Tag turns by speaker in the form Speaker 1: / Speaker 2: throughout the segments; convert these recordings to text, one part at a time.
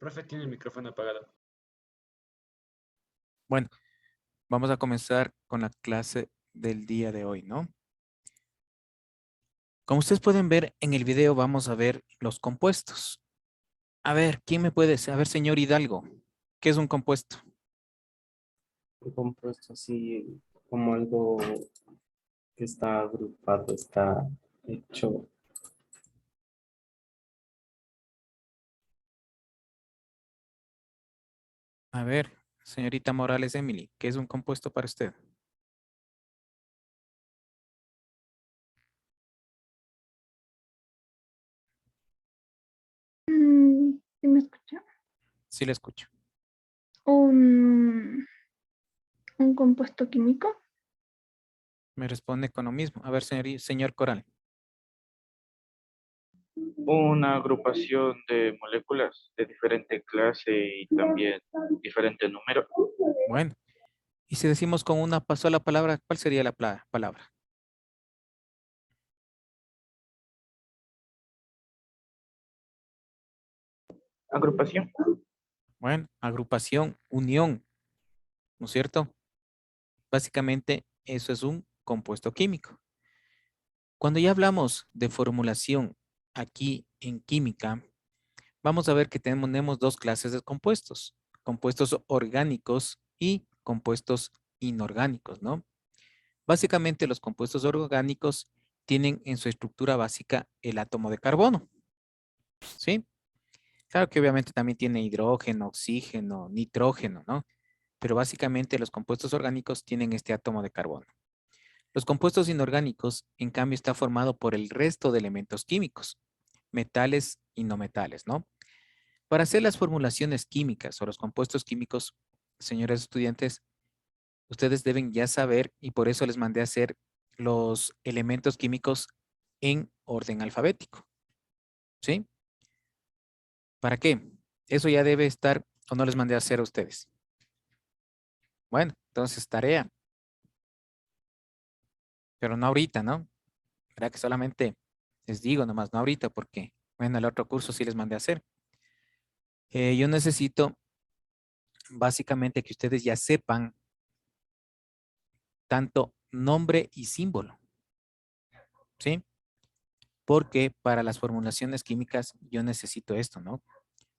Speaker 1: Profe, tiene el micrófono apagado.
Speaker 2: Bueno, vamos a comenzar con la clase del día de hoy, ¿no? Como ustedes pueden ver en el video, vamos a ver los compuestos. A ver, ¿quién me puede decir? A ver, señor Hidalgo, ¿qué es un compuesto?
Speaker 3: Un compuesto así como algo que está agrupado, está hecho.
Speaker 2: A ver, señorita Morales Emily, ¿qué es un compuesto para usted?
Speaker 4: ¿Sí me escucha?
Speaker 2: Sí, le escucho.
Speaker 4: Un compuesto químico.
Speaker 2: Me responde con lo mismo. A ver, señor Coral.
Speaker 5: Una agrupación de moléculas de diferente clase y también diferente número.
Speaker 2: Bueno, y si decimos con una sola palabra, ¿cuál sería la palabra?
Speaker 5: Agrupación.
Speaker 2: Bueno, agrupación, unión, ¿no es cierto? Básicamente, eso es un compuesto químico. Cuando ya hablamos de formulación aquí en química, vamos a ver que tenemos dos clases de compuestos, compuestos orgánicos y compuestos inorgánicos, ¿no? Básicamente los compuestos orgánicos tienen en su estructura básica el átomo de carbono, ¿sí? Claro que obviamente también tiene hidrógeno, oxígeno, nitrógeno, ¿no? Pero básicamente los compuestos orgánicos tienen este átomo de carbono. Los compuestos inorgánicos, en cambio, está formado por el resto de elementos químicos, metales y no metales, ¿no? Para hacer las formulaciones químicas o los compuestos químicos, señores estudiantes, ustedes deben ya saber, y por eso les mandé a hacer los elementos químicos en orden alfabético, ¿sí? ¿Para qué? Eso ya debe estar, o no les mandé a hacer a ustedes. Bueno, entonces tarea, pero no ahorita, ¿no? Verá que solamente les digo nomás, no ahorita, porque, bueno, el otro curso sí les mandé a hacer. Yo necesito básicamente que ustedes ya sepan tanto nombre y símbolo, ¿sí? Porque para las formulaciones químicas yo necesito esto, ¿no?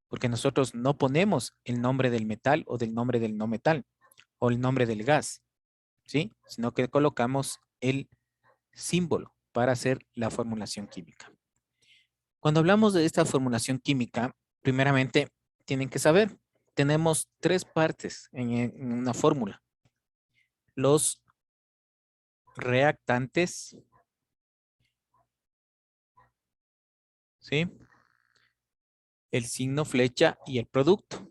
Speaker 2: Porque nosotros no ponemos el nombre del metal o del nombre del no metal o el nombre del gas, ¿sí? Sino que colocamos el símbolo para hacer la formulación química. Cuando hablamos de esta formulación química, primeramente tienen que saber, tenemos tres partes en una fórmula. Los reactantes, ¿sí? El signo flecha y el producto,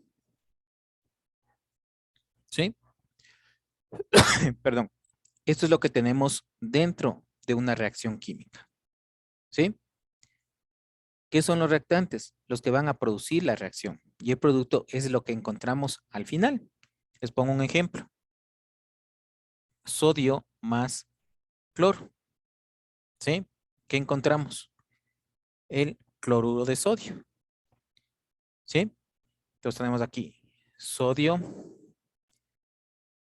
Speaker 2: ¿sí? Perdón. Esto es lo que tenemos dentro de una reacción química, ¿sí? ¿Qué son los reactantes? Los que van a producir la reacción. Y el producto es lo que encontramos al final. Les pongo un ejemplo. Sodio más cloro, ¿sí? ¿Qué encontramos? El cloruro de sodio, ¿sí? Entonces tenemos aquí sodio,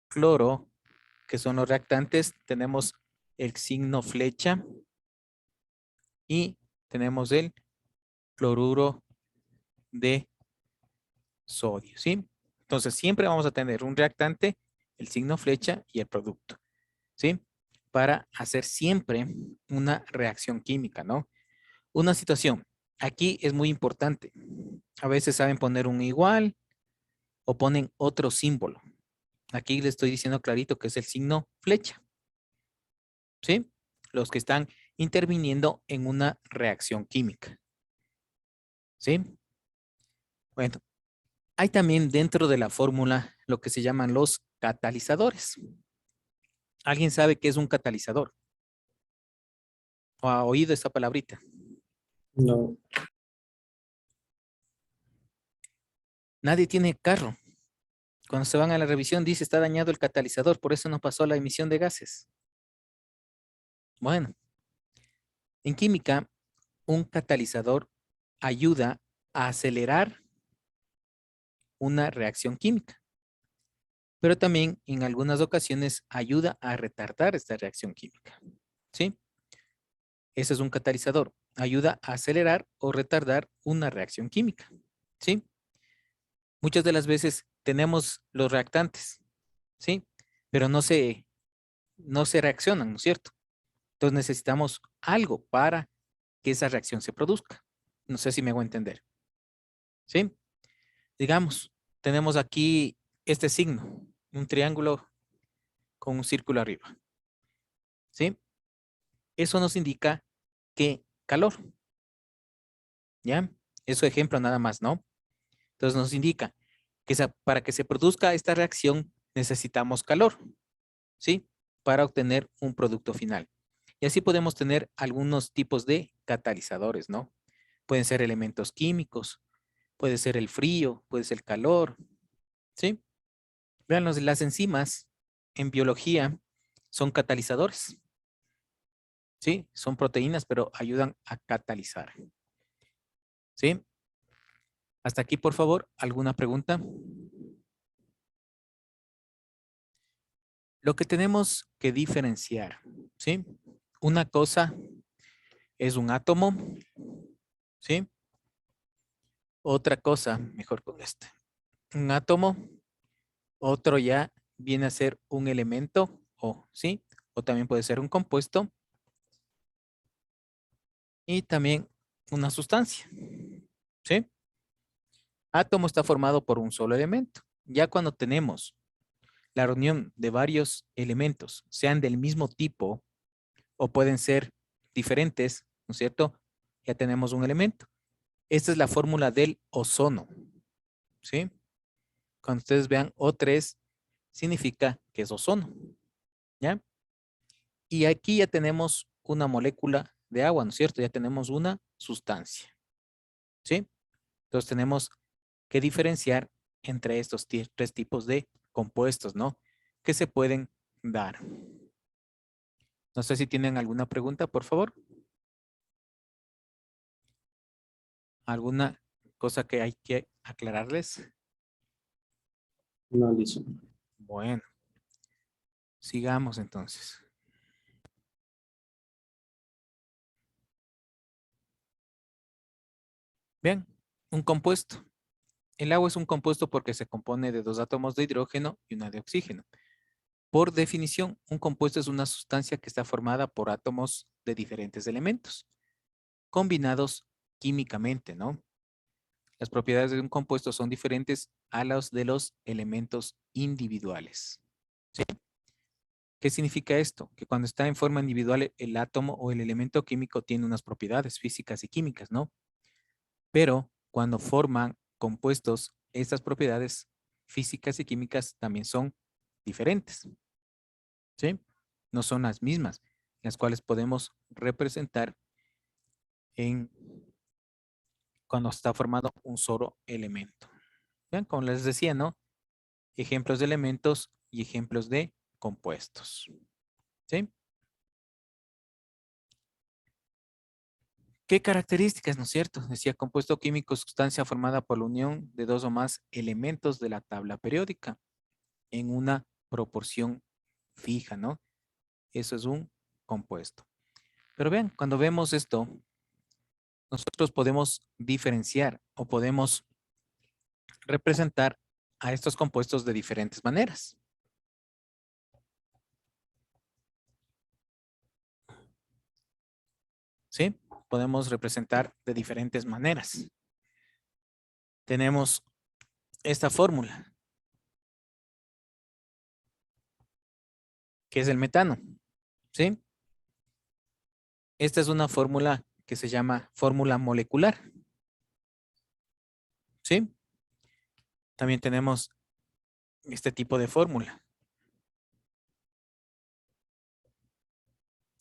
Speaker 2: cloro, que son los reactantes. Tenemos el signo flecha y tenemos el cloruro de sodio, ¿sí? Entonces siempre vamos a tener un reactante, el signo flecha y el producto, ¿sí? Para hacer siempre una reacción química, ¿no? Una situación. Aquí es muy importante. A veces saben poner un igual o ponen otro símbolo. Aquí les estoy diciendo clarito que es el signo flecha, ¿sí? Los que están interviniendo en una reacción química, ¿sí? Bueno, hay también dentro de la fórmula lo que se llaman los catalizadores. ¿Alguien sabe qué es un catalizador? ¿O ha oído esa palabrita?
Speaker 3: No,
Speaker 2: Nadie tiene carro. Cuando se van a la revisión dice está dañado el catalizador, por eso no pasó la emisión de gases. Bueno, en química, un catalizador ayuda a acelerar una reacción química. Pero también en algunas ocasiones ayuda a retardar esta reacción química. ¿Sí? Ese es un catalizador. Ayuda a acelerar o retardar una reacción química. ¿Sí? Muchas de las veces tenemos los reactantes, ¿sí? Pero no se reaccionan, ¿no es cierto? Entonces necesitamos algo para que esa reacción se produzca. No sé si me hago entender. ¿Sí? Digamos, tenemos aquí este signo, un triángulo con un círculo arriba. ¿Sí? Eso nos indica que calor. ¿Ya? Es su ejemplo nada más, ¿no? Entonces nos indica que para que se produzca esta reacción necesitamos calor, ¿sí? Para obtener un producto final. Y así podemos tener algunos tipos de catalizadores, ¿no? Pueden ser elementos químicos, puede ser el frío, puede ser el calor, ¿sí? Vean, las enzimas en biología son catalizadores, ¿sí? Son proteínas, pero ayudan a catalizar, ¿sí? Hasta aquí, por favor, ¿alguna pregunta? Lo que tenemos que diferenciar, ¿sí? Una cosa es un átomo, ¿sí? Otra cosa, mejor con este. Un átomo, otro ya viene a ser un elemento, o ¿sí? O también puede ser un compuesto y también una sustancia, ¿sí? Átomo está formado por un solo elemento. Ya cuando tenemos la reunión de varios elementos, sean del mismo tipo o pueden ser diferentes, ¿no es cierto? Ya tenemos un elemento. Esta es la fórmula del ozono, ¿sí? Cuando ustedes vean O3, significa que es ozono, ¿ya? Y aquí ya tenemos una molécula de agua, ¿no es cierto? Ya tenemos una sustancia, ¿sí? Entonces tenemos que diferenciar entre estos tres tipos de compuestos, ¿no? Que se pueden dar. No sé si tienen alguna pregunta, por favor. ¿Alguna cosa que hay que aclararles?
Speaker 3: No, listo.
Speaker 2: Bueno, sigamos entonces. Bien, un compuesto. El agua es un compuesto porque se compone de dos átomos de hidrógeno y una de oxígeno. Por definición, un compuesto es una sustancia que está formada por átomos de diferentes elementos, combinados químicamente, ¿no? Las propiedades de un compuesto son diferentes a las de los elementos individuales. ¿Sí? ¿Qué significa esto? Que cuando está en forma individual, el átomo o el elemento químico tiene unas propiedades físicas y químicas, ¿no? Pero cuando forman compuestos, estas propiedades físicas y químicas también son diferentes, ¿sí? No son las mismas, las cuales podemos representar en cuando está formado un solo elemento. Vean, como les decía, ¿no? Ejemplos de elementos y ejemplos de compuestos, ¿sí? ¿Qué características, no es cierto? Decía compuesto químico, sustancia formada por la unión de dos o más elementos de la tabla periódica en una proporción fija, ¿no? Eso es un compuesto. Pero vean, cuando vemos esto, nosotros podemos diferenciar o podemos representar a estos compuestos de diferentes maneras. ¿Sí? Podemos representar de diferentes maneras. Tenemos esta fórmula, que es el metano. ¿Sí? Esta es una fórmula que se llama fórmula molecular. ¿Sí? También tenemos este tipo de fórmula.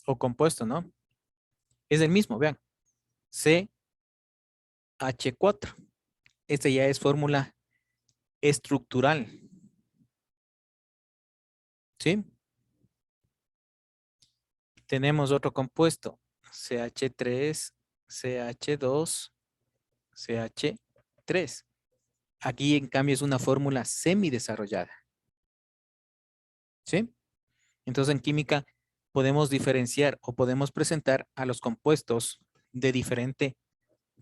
Speaker 2: O compuesto, ¿no? Es el mismo, vean. CH4. Esta ya es fórmula estructural. ¿Sí? Tenemos otro compuesto. CH3, CH2, CH3. Aquí, en cambio, es una fórmula semidesarrollada. ¿Sí? Entonces, en química podemos diferenciar o podemos presentar a los compuestos de diferente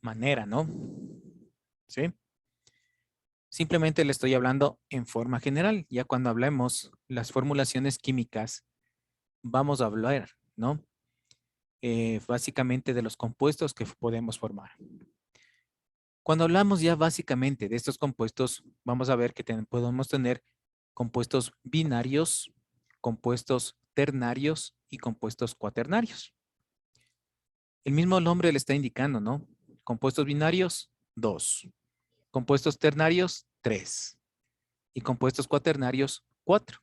Speaker 2: manera, ¿no? ¿Sí? Simplemente le estoy hablando en forma general. Ya cuando hablemos las formulaciones químicas, vamos a hablar, ¿no? Básicamente de los compuestos que podemos formar. Cuando hablamos ya básicamente de estos compuestos, vamos a ver que podemos tener compuestos binarios, compuestos ternarios y compuestos cuaternarios. El mismo nombre le está indicando, ¿no? Compuestos binarios, 2. Compuestos ternarios, 3. Y compuestos cuaternarios, 4.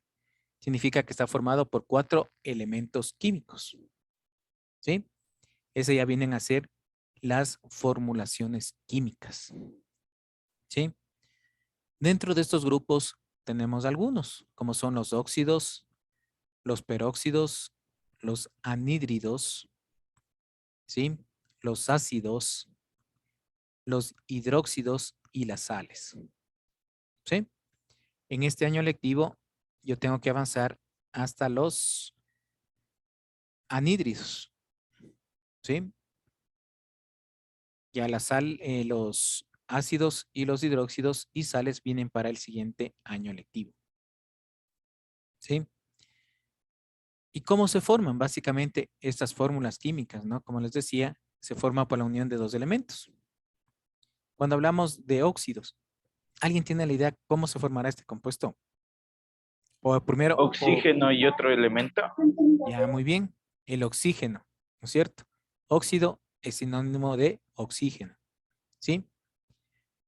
Speaker 2: Significa que está formado por 4 elementos químicos. ¿Sí? Ese ya vienen a ser las formulaciones químicas. ¿Sí? Dentro de estos grupos tenemos algunos, como son los óxidos, los peróxidos, los anhídridos, ¿sí? Los ácidos, los hidróxidos y las sales. ¿Sí? En este año lectivo yo tengo que avanzar hasta los anhídridos. ¿Sí? Ya la sal, los ácidos y los hidróxidos y sales vienen para el siguiente año lectivo. ¿Sí? ¿Y cómo se forman? Básicamente estas fórmulas químicas, ¿no? Como les decía, se forma por la unión de dos elementos. Cuando hablamos de óxidos, ¿alguien tiene la idea cómo se formará este compuesto? O primero,
Speaker 5: Oxígeno y otro elemento.
Speaker 2: ya muy bien, el oxígeno, ¿no es cierto? Óxido es sinónimo de oxígeno, ¿sí?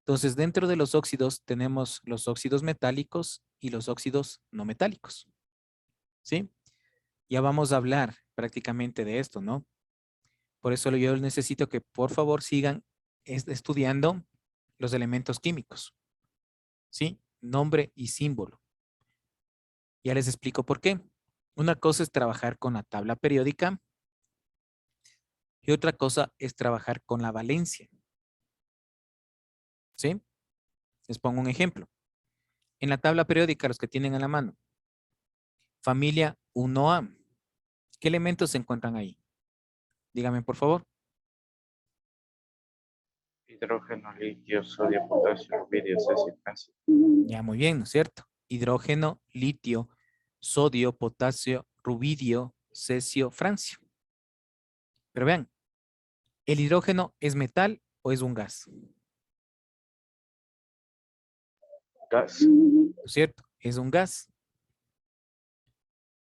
Speaker 2: Entonces, dentro de los óxidos tenemos los óxidos metálicos y los óxidos no metálicos, ¿sí? Ya vamos a hablar prácticamente de esto, ¿no? Por eso yo necesito que por favor sigan estudiando los elementos químicos, ¿sí? Nombre y símbolo. Ya les explico por qué. Una cosa es trabajar con la tabla periódica y otra cosa es trabajar con la valencia, ¿sí? Les pongo un ejemplo. En la tabla periódica, los que tienen a la mano, familia 1A, ¿qué elementos se encuentran ahí? Dígame, por favor.
Speaker 5: Hidrógeno, litio, sodio, potasio, rubidio, cesio, francio.
Speaker 2: Ya, muy bien, ¿no es cierto? Hidrógeno, litio, sodio, potasio, rubidio, cesio, francio. Pero vean, ¿el hidrógeno es metal o es un gas?
Speaker 5: Gas.
Speaker 2: ¿No es cierto? Es un gas,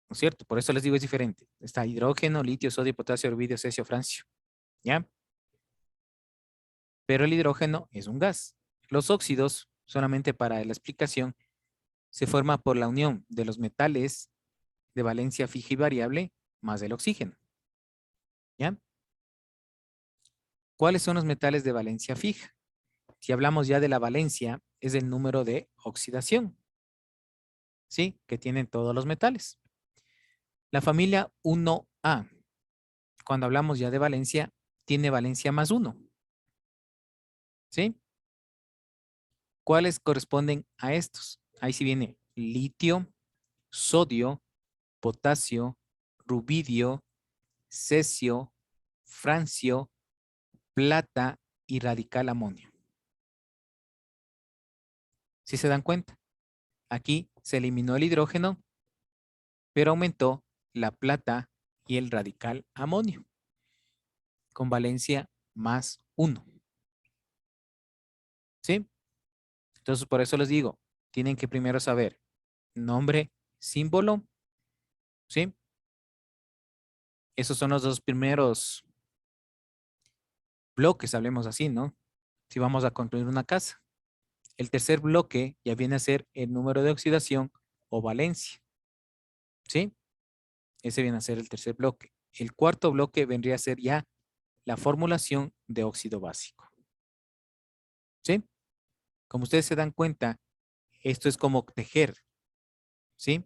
Speaker 2: ¿no es cierto? Por eso les digo es diferente. Está hidrógeno, litio, sodio, potasio, rubidio, cesio, francio. ¿Ya? Pero el hidrógeno es un gas. Los óxidos, solamente para la explicación, se forma por la unión de los metales de valencia fija y variable más el oxígeno. ¿Ya? ¿Cuáles son los metales de valencia fija? Si hablamos ya de la valencia, es el número de oxidación, ¿sí? Que tienen todos los metales. La familia 1A, cuando hablamos ya de valencia, tiene valencia más 1, ¿sí? ¿Cuáles corresponden a estos? Ahí sí viene litio, sodio, potasio, rubidio, cesio, francio, plata y radical amonio. ¿Sí se dan cuenta? Aquí se eliminó el hidrógeno, pero aumentó la plata y el radical amonio con valencia más 1. ¿Sí? Entonces, por eso les digo, tienen que primero saber nombre, símbolo, ¿sí? Esos son los dos primeros bloques, hablemos así, ¿no? Si vamos a construir una casa. El tercer bloque ya viene a ser el número de oxidación o valencia, ¿sí? Ese viene a ser el tercer bloque. El cuarto bloque vendría a ser ya la formulación de óxido básico, ¿sí? Como ustedes se dan cuenta, esto es como tejer, ¿sí?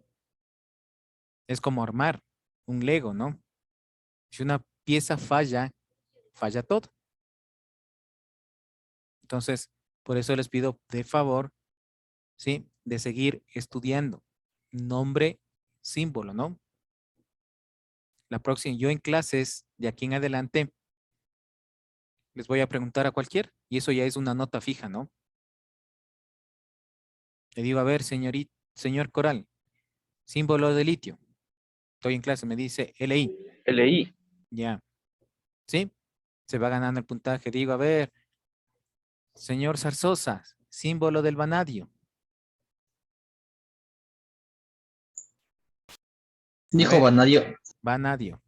Speaker 2: Es como armar un Lego, ¿no? Si una pieza falla, falla todo. Entonces, Por eso les pido de favor, ¿sí? De seguir estudiando. Nombre, símbolo, ¿no? La próxima, yo en clases de aquí en adelante les voy a preguntar a cualquier y eso ya es una nota fija, ¿no? Le digo, a ver, señor Coral, símbolo de litio. Estoy en clase, me dice LI.
Speaker 5: LI.
Speaker 2: Ya, ¿sí? Se va ganando el puntaje. Digo, a ver, señor Zarzosa, símbolo del vanadio. A
Speaker 1: Dijo
Speaker 2: ver,
Speaker 1: Vanadio,
Speaker 2: vanadio.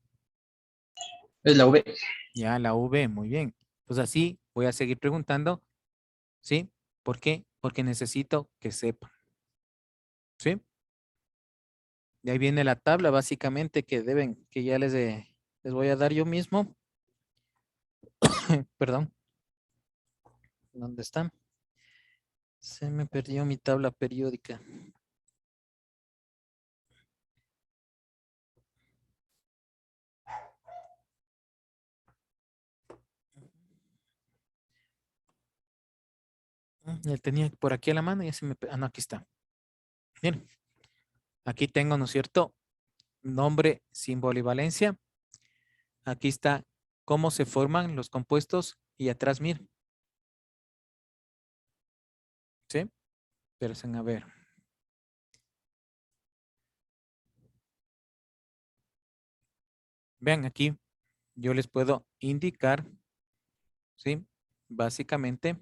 Speaker 1: es la V.
Speaker 2: Ya, la V, muy bien. Pues así voy a seguir preguntando, ¿sí? ¿Por qué? Porque necesito que sepan, ¿sí? De ahí viene la tabla, básicamente, que ya les voy a dar yo mismo. Perdón. ¿Dónde están? Se me perdió mi tabla periódica. Ya tenía por aquí a la mano y ya se me... Ah, no, aquí está. Miren, aquí tengo, ¿no es cierto? Nombre, símbolo y valencia. Aquí está cómo se forman los compuestos y atrás, miren. ¿Sí? Pero a ver. Vean aquí, yo les puedo indicar, ¿sí? Básicamente,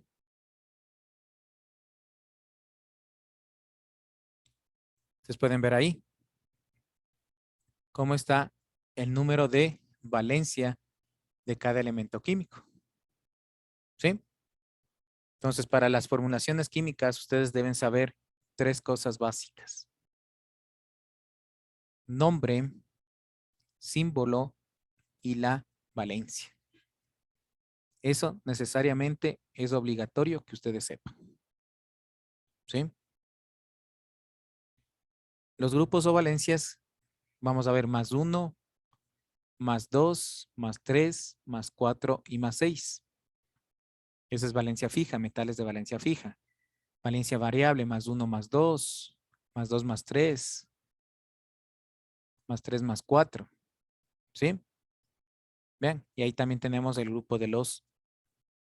Speaker 2: ustedes pueden ver ahí cómo está el número de valencia de cada elemento químico, ¿sí? Entonces, para las formulaciones químicas, ustedes deben saber tres cosas básicas. Nombre, símbolo y la valencia. Eso necesariamente es obligatorio que ustedes sepan, ¿sí? Los grupos o valencias, vamos a ver más 1, más 2, más 3, más 4 y más 6. Esa es valencia fija, metales de valencia fija. Valencia variable, más 1, más 2, más 2, más 3, más 3, más 4. ¿Sí? Vean, y ahí también tenemos el grupo de los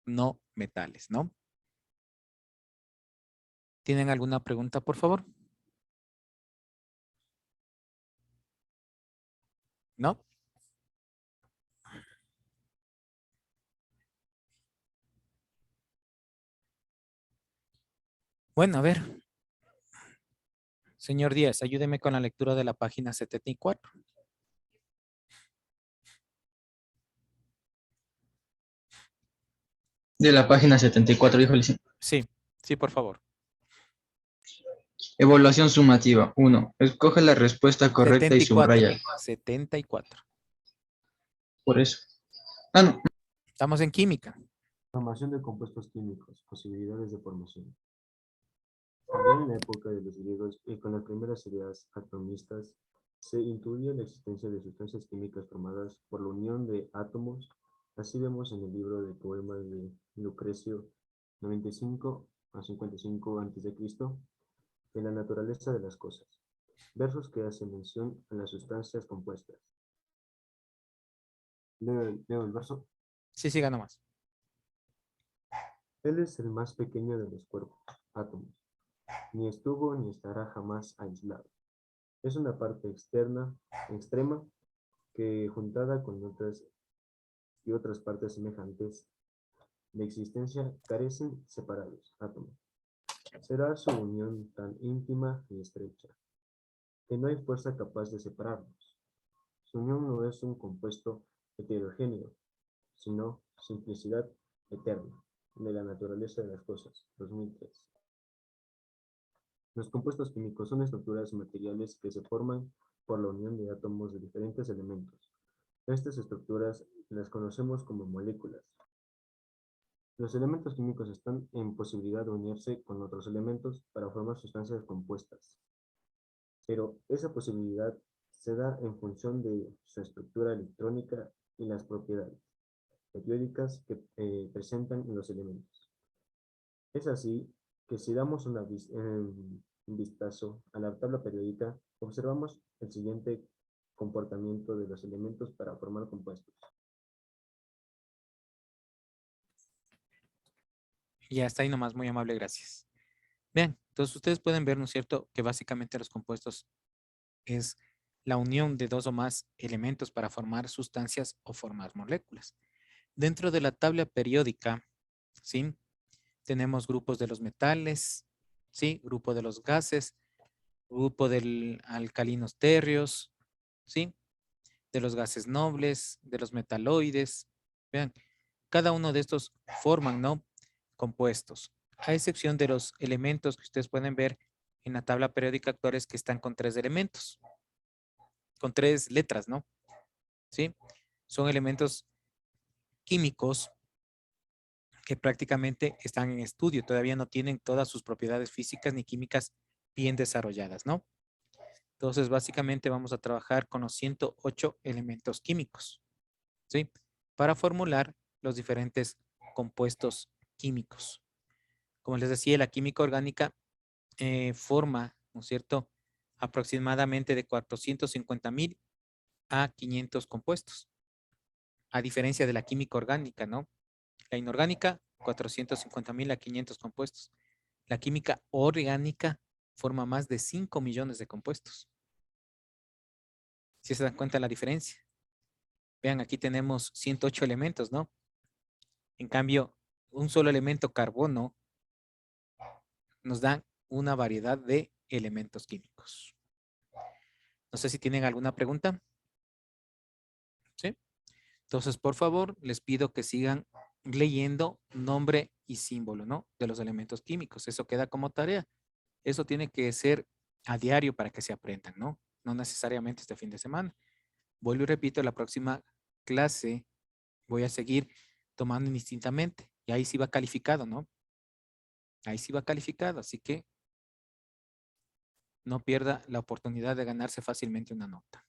Speaker 2: no metales, ¿no? ¿Tienen alguna pregunta, por favor? ¿No? Bueno, a ver, señor Díaz, ayúdeme con la lectura de la página 74.
Speaker 1: De la página 74, dijo el
Speaker 2: Sí, sí, por favor.
Speaker 1: Evaluación sumativa. 1. Escoge la respuesta correcta y
Speaker 2: 74.
Speaker 1: subraya.
Speaker 2: 74.
Speaker 1: Por eso. Ah, no.
Speaker 2: Estamos en química.
Speaker 3: Formación de compuestos químicos, posibilidades de formación. También en la época de los griegos y con las primeras ideas atomistas, se intuía la existencia de sustancias químicas formadas por la unión de átomos. Así vemos en el libro de poemas de Lucrecio 95 a 55 a.C., de la naturaleza de las cosas, versos que hacen mención a las sustancias compuestas. Leo el verso.
Speaker 2: Sí, siga nomás.
Speaker 3: Él es el más pequeño de los cuerpos, átomos. Ni estuvo ni estará jamás aislado. Es una parte externa, extrema, que juntada con otras y otras partes semejantes de existencia carecen separados, átomos. Será su unión tan íntima y estrecha, que no hay fuerza capaz de separarlos. Su unión no es un compuesto heterogéneo, sino simplicidad eterna de la naturaleza de las cosas. 2003. Los compuestos químicos son estructuras materiales que se forman por la unión de átomos de diferentes elementos. Estas estructuras las conocemos como moléculas. Los elementos químicos están en posibilidad de unirse con otros elementos para formar sustancias compuestas, pero esa posibilidad se da en función de su estructura electrónica y las propiedades periódicas que presentan los elementos. Es así que si damos un vistazo a la tabla periódica, observamos el siguiente comportamiento de los elementos para formar compuestos.
Speaker 2: Y ya está ahí nomás, muy amable, gracias. Vean, entonces ustedes pueden ver, ¿no es cierto?, que básicamente los compuestos es la unión de dos o más elementos para formar sustancias o formar moléculas. Dentro de la tabla periódica, ¿sí?, tenemos grupos de los metales, ¿sí?, grupo de los gases, grupo de alcalinos térreos, ¿sí?, de los gases nobles, de los metaloides. Vean, cada uno de estos forman, ¿no?, compuestos, a excepción de los elementos que ustedes pueden ver en la tabla periódica actuales que están con 3 elementos, con 3 letras, ¿no? ¿Sí? Son elementos químicos que prácticamente están en estudio, todavía no tienen todas sus propiedades físicas ni químicas bien desarrolladas, ¿no? Entonces, básicamente vamos a trabajar con los 108 elementos químicos, ¿sí? Para formular los diferentes compuestos químicos. Como les decía, la química orgánica forma, ¿no es cierto?, aproximadamente de 450,000 a 500 compuestos, a diferencia de la química orgánica, ¿no? La inorgánica, 450,000 a 500 compuestos. La química orgánica forma más de 5 millones de compuestos. Si se dan cuenta la diferencia. Vean, aquí tenemos 108 elementos, ¿no? En cambio, un solo elemento carbono nos da una variedad de elementos químicos. No sé si tienen alguna pregunta. ¿Sí? Entonces, por favor, les pido que sigan leyendo nombre y símbolo, ¿no?, de los elementos químicos. Eso queda como tarea. Eso tiene que ser a diario para que se aprendan, ¿no? No necesariamente este fin de semana. Vuelvo y repito, la próxima clase voy a seguir tomando indistintamente. Y ahí sí va calificado, ¿no? Ahí sí va calificado. Así que no pierda la oportunidad de ganarse fácilmente una nota.